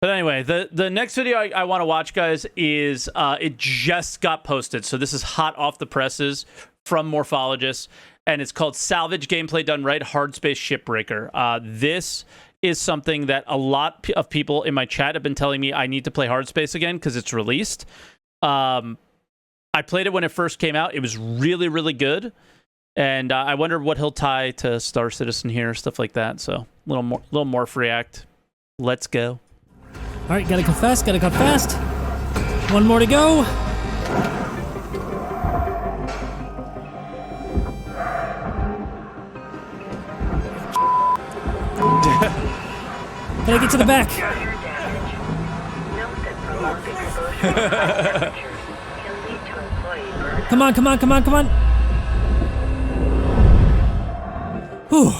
But anyway, the next video I want to watch, guys, is it just got posted. So this is hot off the presses from Morphologis, and it's called Salvage Gameplay Done Right, Hardspace ShipBreaker. This is something that a lot of people in my chat have been telling me I need to play Hardspace again because it's released. I played it when it first came out. It was really, really good. And I wonder what he'll tie to Star Citizen here, stuff like that. So a little Morph React. Let's go. All right, gotta cut fast, gotta cut fast. One more to go. Gotta get to the back. Come on, come on, come on, come on. Whew.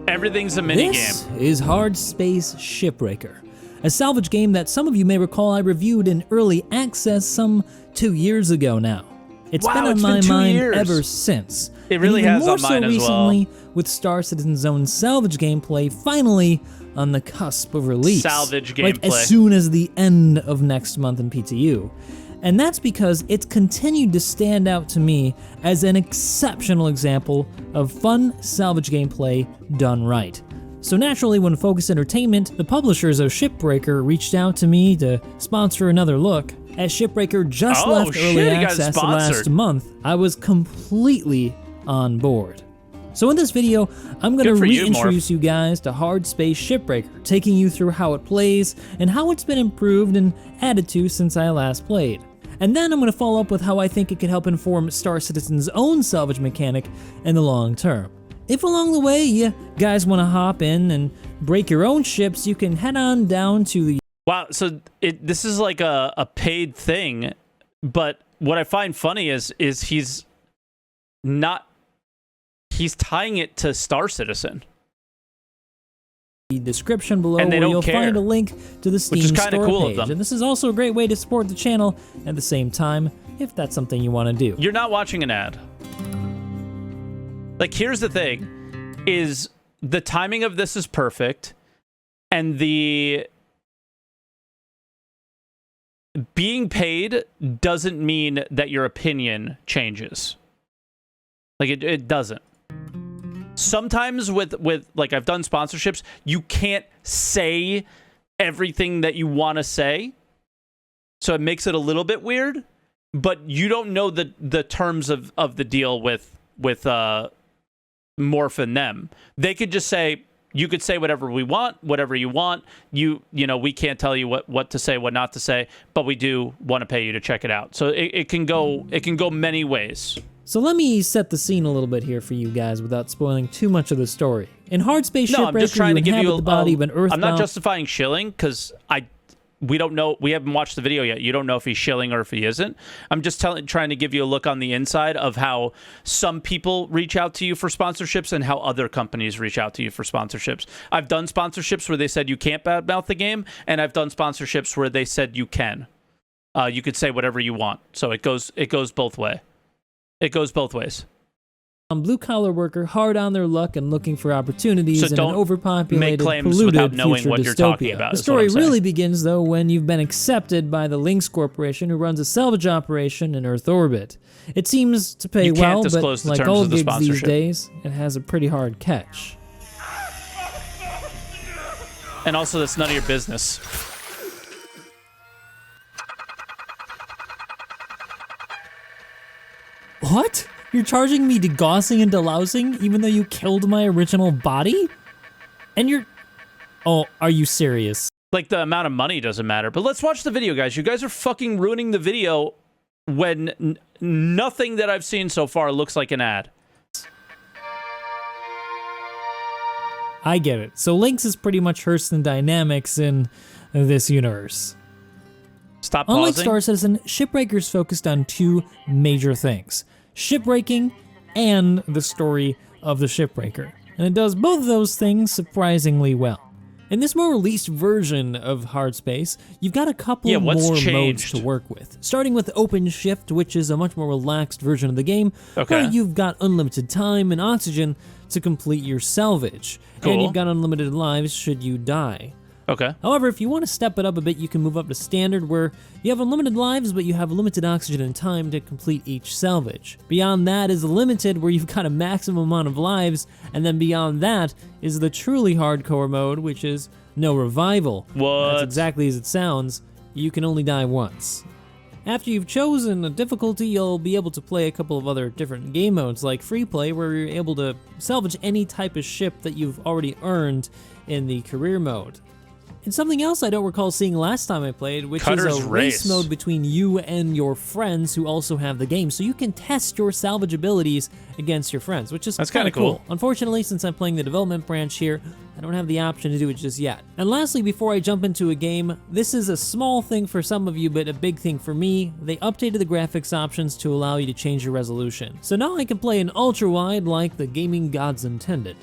Everything's a minigame. This is Hardspace ShipBreaker, a salvage game that some of you may recall I reviewed in early access some 2 years ago now. It's been on my mind ever since. It really has on mine as well. Recently, with Star Citizen's own salvage gameplay finally on the cusp of release. Salvage gameplay. Like as soon as the end of next month in PTU. And that's because it's continued to stand out to me as an exceptional example of fun salvage gameplay done right. So naturally, when Focus Entertainment, the publishers of ShipBreaker, reached out to me to sponsor another look, as ShipBreaker just left early access last month, I was completely on board. So in this video, I'm going to reintroduce you guys to Hardspace ShipBreaker, taking you through how it plays and how it's been improved and added to since I last played. And then I'm going to follow up with how I think it could help inform Star Citizen's own salvage mechanic in the long term. If along the way you guys want to hop in and break your own ships, you can head on down to the... Wow, so this is like a paid thing, but what I find funny is he's tying it to Star Citizen. The description below where you'll find a link to the Steam store page. And this is also a great way to support the channel at the same time, if that's something you want to do. You're not watching an ad. Like, here's the thing, is the timing of this is perfect, and the being paid doesn't mean that your opinion changes. Like, it doesn't. Sometimes with like, I've done sponsorships, you can't say everything that you want to say, so it makes it a little bit weird, but you don't know the terms of the deal with Morph and them. They could just say, you could say whatever we want, whatever you want. You know, we can't tell you what to say, what not to say, but we do want to pay you to check it out. So it can go many ways. So let me set the scene a little bit here for you guys without spoiling too much of the story. In Hardspace ShipBreaker, I'm just trying to give you the body of an earthbound... I'm not justifying shilling, because we don't know. We haven't watched the video yet. You don't know if he's shilling or if he isn't. I'm just trying to give you a look on the inside of how some people reach out to you for sponsorships and how other companies reach out to you for sponsorships. I've done sponsorships where they said you can't badmouth the game, and I've done sponsorships where they said you can. You could say whatever you want. So it goes both ways. It goes both ways. Blue-collar worker hard on their luck and looking for opportunities in an overpopulated, polluted future dystopia. The story really begins, though, when you've been accepted by the Lynx Corporation, who runs a salvage operation in Earth orbit. It seems to pay well, but like all gigs these days, it has a pretty hard catch. And also, that's none of your business. What? You're charging me degaussing and delousing even though you killed my original body? And you're... Oh, are you serious? Like, the amount of money doesn't matter. But let's watch the video, guys. You guys are fucking ruining the video when nothing that I've seen so far looks like an ad. I get it. So Lynx is pretty much Hurston Dynamics in this universe. Stop pausing. Unlike Star Citizen, ShipBreaker's focused on two major things: shipbreaking and the story of the shipbreaker. And it does both of those things surprisingly well. In this more released version of Hardspace, you've got a couple more modes to work with. Starting with Open Shift, which is a much more relaxed version of the game, where you've got unlimited time and oxygen to complete your salvage. Cool. And you've got unlimited lives should you die. Okay. However, if you want to step it up a bit, you can move up to standard, where you have unlimited lives, but you have limited oxygen and time to complete each salvage. Beyond that is limited, where you've got a maximum amount of lives, and then beyond that is the truly hardcore mode, which is no revival. What? That's exactly as it sounds. You can only die once. After you've chosen a difficulty, you'll be able to play a couple of other different game modes, like free play, where you're able to salvage any type of ship that you've already earned in the career mode. And something else I don't recall seeing last time I played, which is a race mode between you and your friends who also have the game. So you can test your salvage abilities against your friends, which is kind of cool. Unfortunately, since I'm playing the development branch here, I don't have the option to do it just yet. And lastly, before I jump into a game, this is a small thing for some of you, but a big thing for me. They updated the graphics options to allow you to change your resolution. So now I can play in ultra-wide like the gaming gods intended.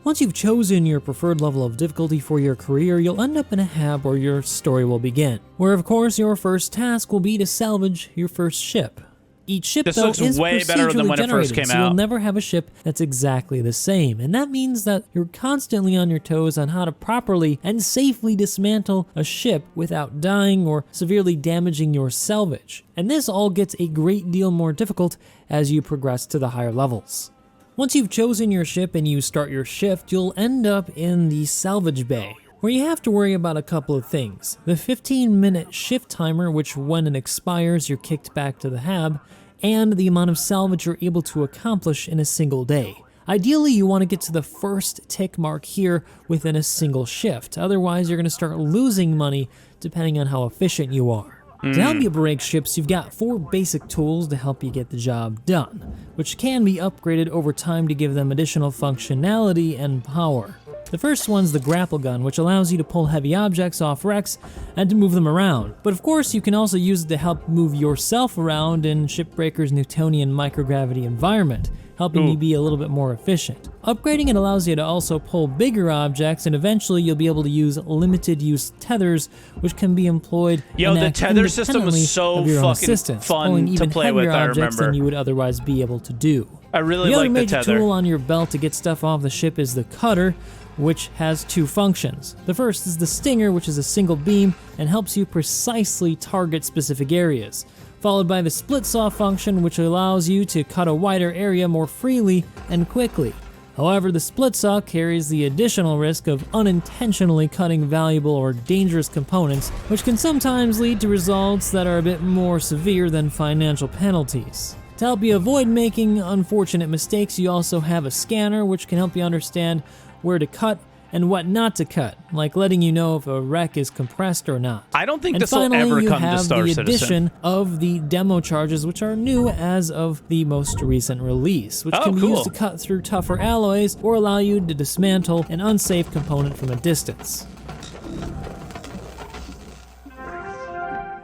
Once you've chosen your preferred level of difficulty for your career, you'll end up in a hab where your story will begin, where of course your first task will be to salvage your first ship. Each ship, though, is way better than when it first came so you'll never have a ship that's exactly the same, and that means that you're constantly on your toes on how to properly and safely dismantle a ship without dying or severely damaging your salvage. And this all gets a great deal more difficult as you progress to the higher levels. Once you've chosen your ship and you start your shift, you'll end up in the salvage bay, where you have to worry about a couple of things. The 15-minute shift timer, which when it expires, you're kicked back to the hab, and the amount of salvage you're able to accomplish in a single day. Ideally, you want to get to the first tick mark here within a single shift. Otherwise, you're going to start losing money depending on how efficient you are. To help you break ships, you've got 4 basic tools to help you get the job done, which can be upgraded over time to give them additional functionality and power. The first one's the grapple gun, which allows you to pull heavy objects off wrecks and to move them around. But of course, you can also use it to help move yourself around in ShipBreaker's Newtonian microgravity environment, helping you be a little bit more efficient. Upgrading it allows you to also pull bigger objects, and eventually you'll be able to use limited use tethers, which can be employed the tether system was so fucking fun to play with, I remember. Than you would otherwise be able to do. I really like the tether. The other major tool on your belt to get stuff off the ship is the cutter, which has 2 functions. The first is the stinger, which is a single beam and helps you precisely target specific areas, followed by the split saw function, which allows you to cut a wider area more freely and quickly. However, the split saw carries the additional risk of unintentionally cutting valuable or dangerous components, which can sometimes lead to results that are a bit more severe than financial penalties. To help you avoid making unfortunate mistakes, you also have a scanner, which can help you understand where to cut and what not to cut, like letting you know if a wreck is compressed or not. I don't think this will ever come to Star Citizen. And finally, you have the addition of the demo charges, which are new as of the most recent release, which can be used to cut through tougher alloys or allow you to dismantle an unsafe component from a distance.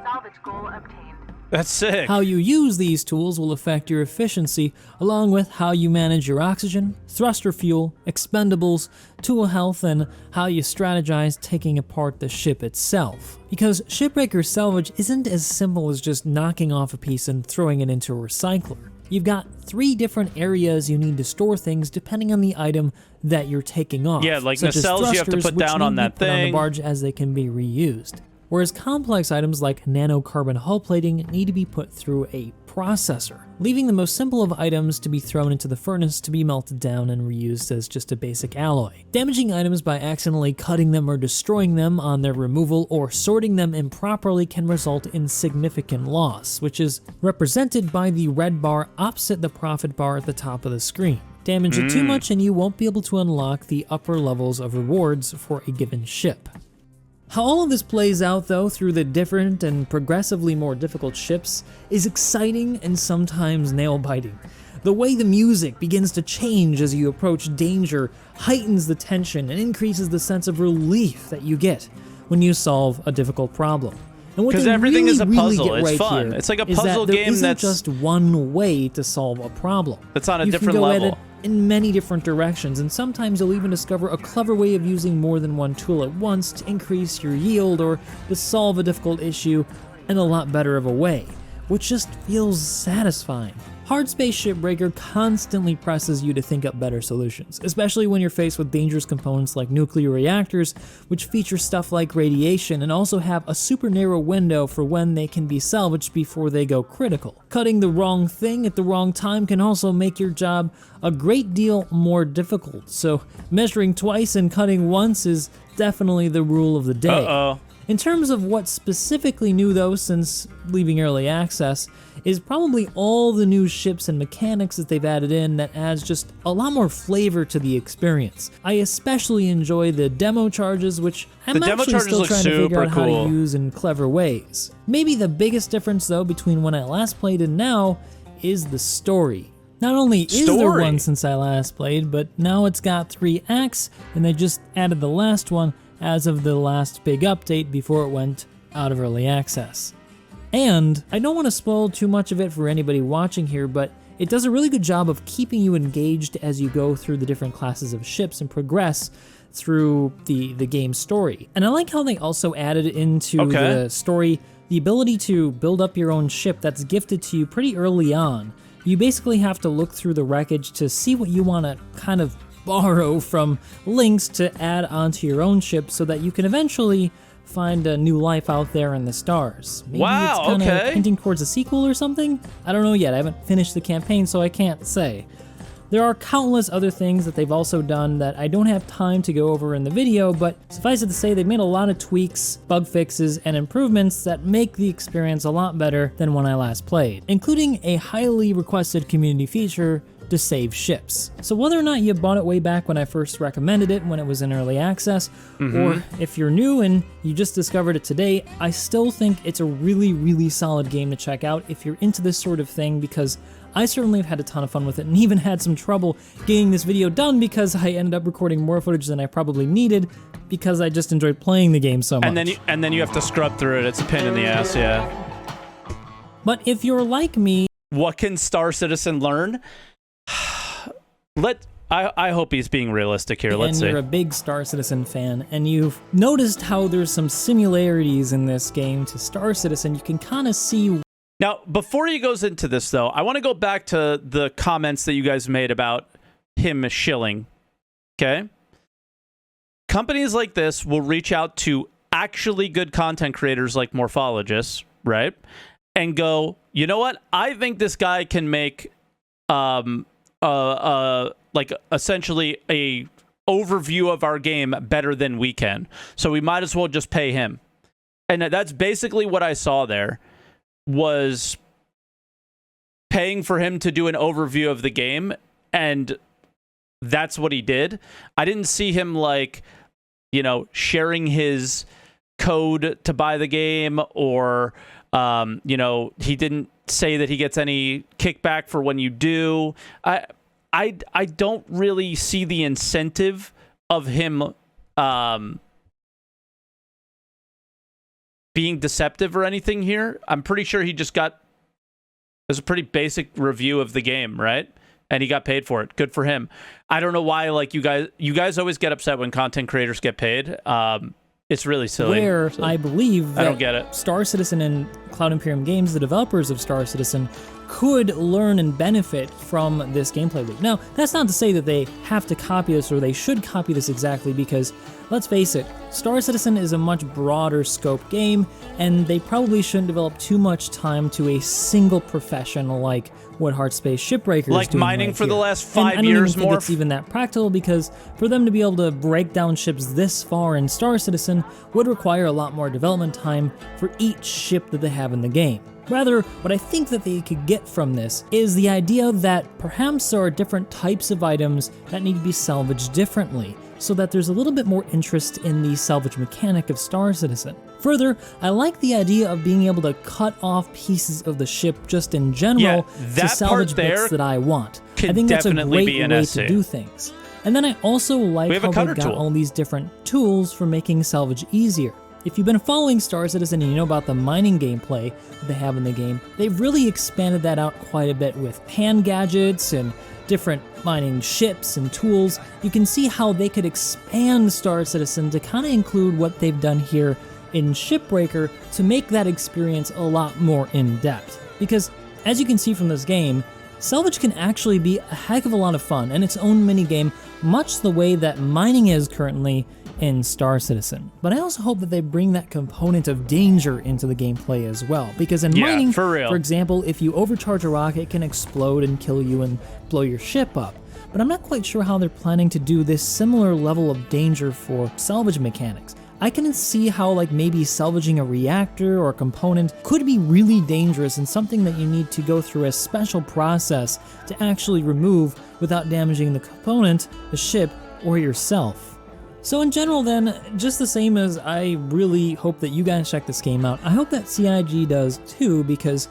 Salvage goal obtained. That's sick. How you use these tools will affect your efficiency, along with how you manage your oxygen, thruster fuel, expendables, tool health, and how you strategize taking apart the ship itself. Because ShipBreaker Salvage isn't as simple as just knocking off a piece and throwing it into a recycler. You've got 3 different areas you need to store things depending on the item that you're taking off. Yeah, like such nacelles as you have to put down on that thing. On the barge as they can be reused. Whereas complex items like nanocarbon hull plating need to be put through a processor, leaving the most simple of items to be thrown into the furnace to be melted down and reused as just a basic alloy. Damaging items by accidentally cutting them or destroying them on their removal or sorting them improperly can result in significant loss, which is represented by the red bar opposite the profit bar at the top of the screen. Damage it too much and you won't be able to unlock the upper levels of rewards for a given ship. How all of this plays out, though, through the different and progressively more difficult ships is exciting and sometimes nail-biting. The way the music begins to change as you approach danger heightens the tension and increases the sense of relief that you get when you solve a difficult problem. Because everything is a puzzle. It's fun. It's like a puzzle game that's just one way to solve a problem. That's on a you different can go level. At it in many different directions, and sometimes you'll even discover a clever way of using more than one tool at once to increase your yield or to solve a difficult issue in a lot better of a way, which just feels satisfying. Hardspace ShipBreaker constantly presses you to think up better solutions, especially when you're faced with dangerous components like nuclear reactors, which feature stuff like radiation and also have a super narrow window for when they can be salvaged before they go critical. Cutting the wrong thing at the wrong time can also make your job a great deal more difficult, so measuring twice and cutting once is definitely the rule of the day. In terms of what's specifically new though, since leaving early access, is probably all the new ships and mechanics that they've added in that adds just a lot more flavor to the experience. I especially enjoy the demo charges, which I'm actually still trying to figure out how to use in clever ways. Maybe the biggest difference though between when I last played and now is the story. Not only is there one since I last played, but now it's got 3 acts, and they just added the last one as of the last big update before it went out of early access. And I don't want to spoil too much of it for anybody watching here, but it does a really good job of keeping you engaged as you go through the different classes of ships and progress through the game story. And I like how they also added into the story the ability to build up your own ship that's gifted to you pretty early on. You basically have to look through the wreckage to see what you want to kind of borrow from links to add onto your own ship so that you can eventually find a new life out there in the stars. Maybe it's kind of hinting towards a sequel or something? I don't know yet. I haven't finished the campaign, so I can't say. There are countless other things that they've also done that I don't have time to go over in the video, but suffice it to say they've made a lot of tweaks, bug fixes, and improvements that make the experience a lot better than when I last played, including a highly requested community feature to save ships. So whether or not you bought it way back when I first recommended it when it was in early access, or if you're new and you just discovered it today, I still think it's a really, really solid game to check out if you're into this sort of thing, because I certainly have had a ton of fun with it and even had some trouble getting this video done because I ended up recording more footage than I probably needed because I just enjoyed playing the game so much. And then you have to scrub through it. It's a pain in the ass, yeah. But if you're like me, what can Star Citizen learn? I hope he's being realistic here. Let's see. And you're a big Star Citizen fan, and you've noticed how there's some similarities in this game to Star Citizen. You can kind of see. Now, before he goes into this, though, I want to go back to the comments that you guys made about him shilling. Okay? Companies like this will reach out to actually good content creators like Morphologis, right? And go, you know what? I think this guy can make like essentially a overview of our game better than we can. So we might as well just pay him. And that's basically what I saw there, was paying for him to do an overview of the game, and that's what he did. I didn't see him, like, you know, sharing his code to buy the game, or you know, he didn't say that he gets any kickback for when you do. I don't really see the incentive of him being deceptive or anything here. I'm pretty sure he just got, it was a pretty basic review of the game, right? And he got paid for it. Good for him. I don't know why, like, you guys always get upset when content creators get paid. It's really silly. Where I believe that I don't get it. Star Citizen and Cloud Imperium Games, the developers of Star Citizen, could learn and benefit from this gameplay loop. Now, that's not to say that they have to copy this or they should copy this exactly, because let's face it, Star Citizen is a much broader scope game, and they probably shouldn't develop too much time to a single profession like what Hardspace ShipBreaker is doing. Like mining right for here. the last 5 I don't years even more. think it's even that practical, because for them to be able to break down ships this far in Star Citizen would require a lot more development time for each ship that they have in the game. Rather, what I think that they could get from this is the idea that perhaps there are different types of items that need to be salvaged differently, so that there's a little bit more interest in the salvage mechanic of Star Citizen. Further, I like the idea of being able to cut off pieces of the ship just in general to salvage bits that I want. I think that's a great way to do things. And then I also like how they've got all these different tools for making salvage easier. If you've been following Star Citizen and you know about the mining gameplay that they have in the game, they've really expanded that out quite a bit with hand gadgets and different mining ships and tools. You can see how they could expand Star Citizen to kind of include what they've done here in ShipBreaker to make that experience a lot more in-depth. Because, as you can see from this game, Salvage can actually be a heck of a lot of fun and its own minigame, much the way that mining is currently in Star Citizen. But I also hope that they bring that component of danger into the gameplay as well, because in mining, for example, if you overcharge a rocket, it can explode and kill you and blow your ship up. But I'm not quite sure how they're planning to do this similar level of danger for salvage mechanics. I can see how like maybe salvaging a reactor or a component could be really dangerous and something that you need to go through a special process to actually remove without damaging the component, the ship, or yourself. So in general then, just the same as I really hope that you guys check this game out, I hope that CIG does too, because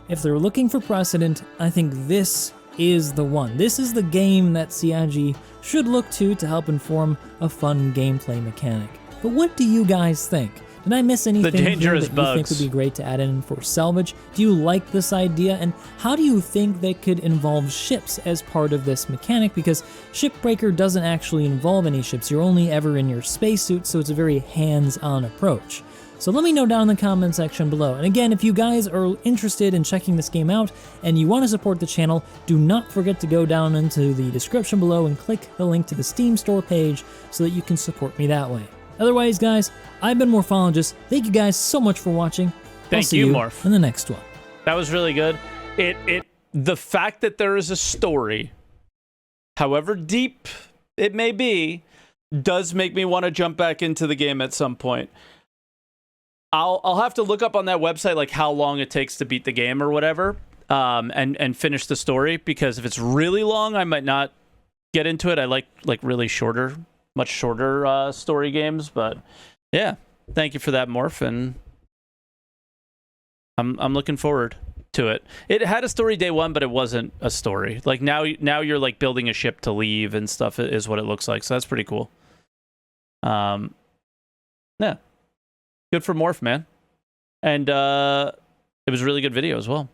if they're looking for precedent, I think this is the one. This is the game that CIG should look to help inform a fun gameplay mechanic. But what do you guys think? Did I miss anything here that you think would be great to add in for Salvage? Do you like this idea? And how do you think they could involve ships as part of this mechanic? Because ShipBreaker doesn't actually involve any ships. You're only ever in your spacesuit, so it's a very hands-on approach. So let me know down in the comment section below. And again, if you guys are interested in checking this game out and you want to support the channel, do not forget to go down into the description below and click the link to the Steam store page so that you can support me that way. Otherwise, guys, I've been Morphologis. Thank you guys so much for watching. I'll see you, Morph, in the next one. That was really good. The fact that there is a story, however deep it may be, does make me want to jump back into the game at some point. I'll have to look up on that website like how long it takes to beat the game or whatever, and finish the story, because if it's really long, I might not get into it. I like really shorter. Much shorter story games, but yeah, thank you for that, Morph, and I'm looking forward to it. It had a story day one, but it wasn't a story. Like now you're like building a ship to leave and stuff is what it looks like. So that's pretty cool. Yeah, good for Morph, man, and it was a really good video as well.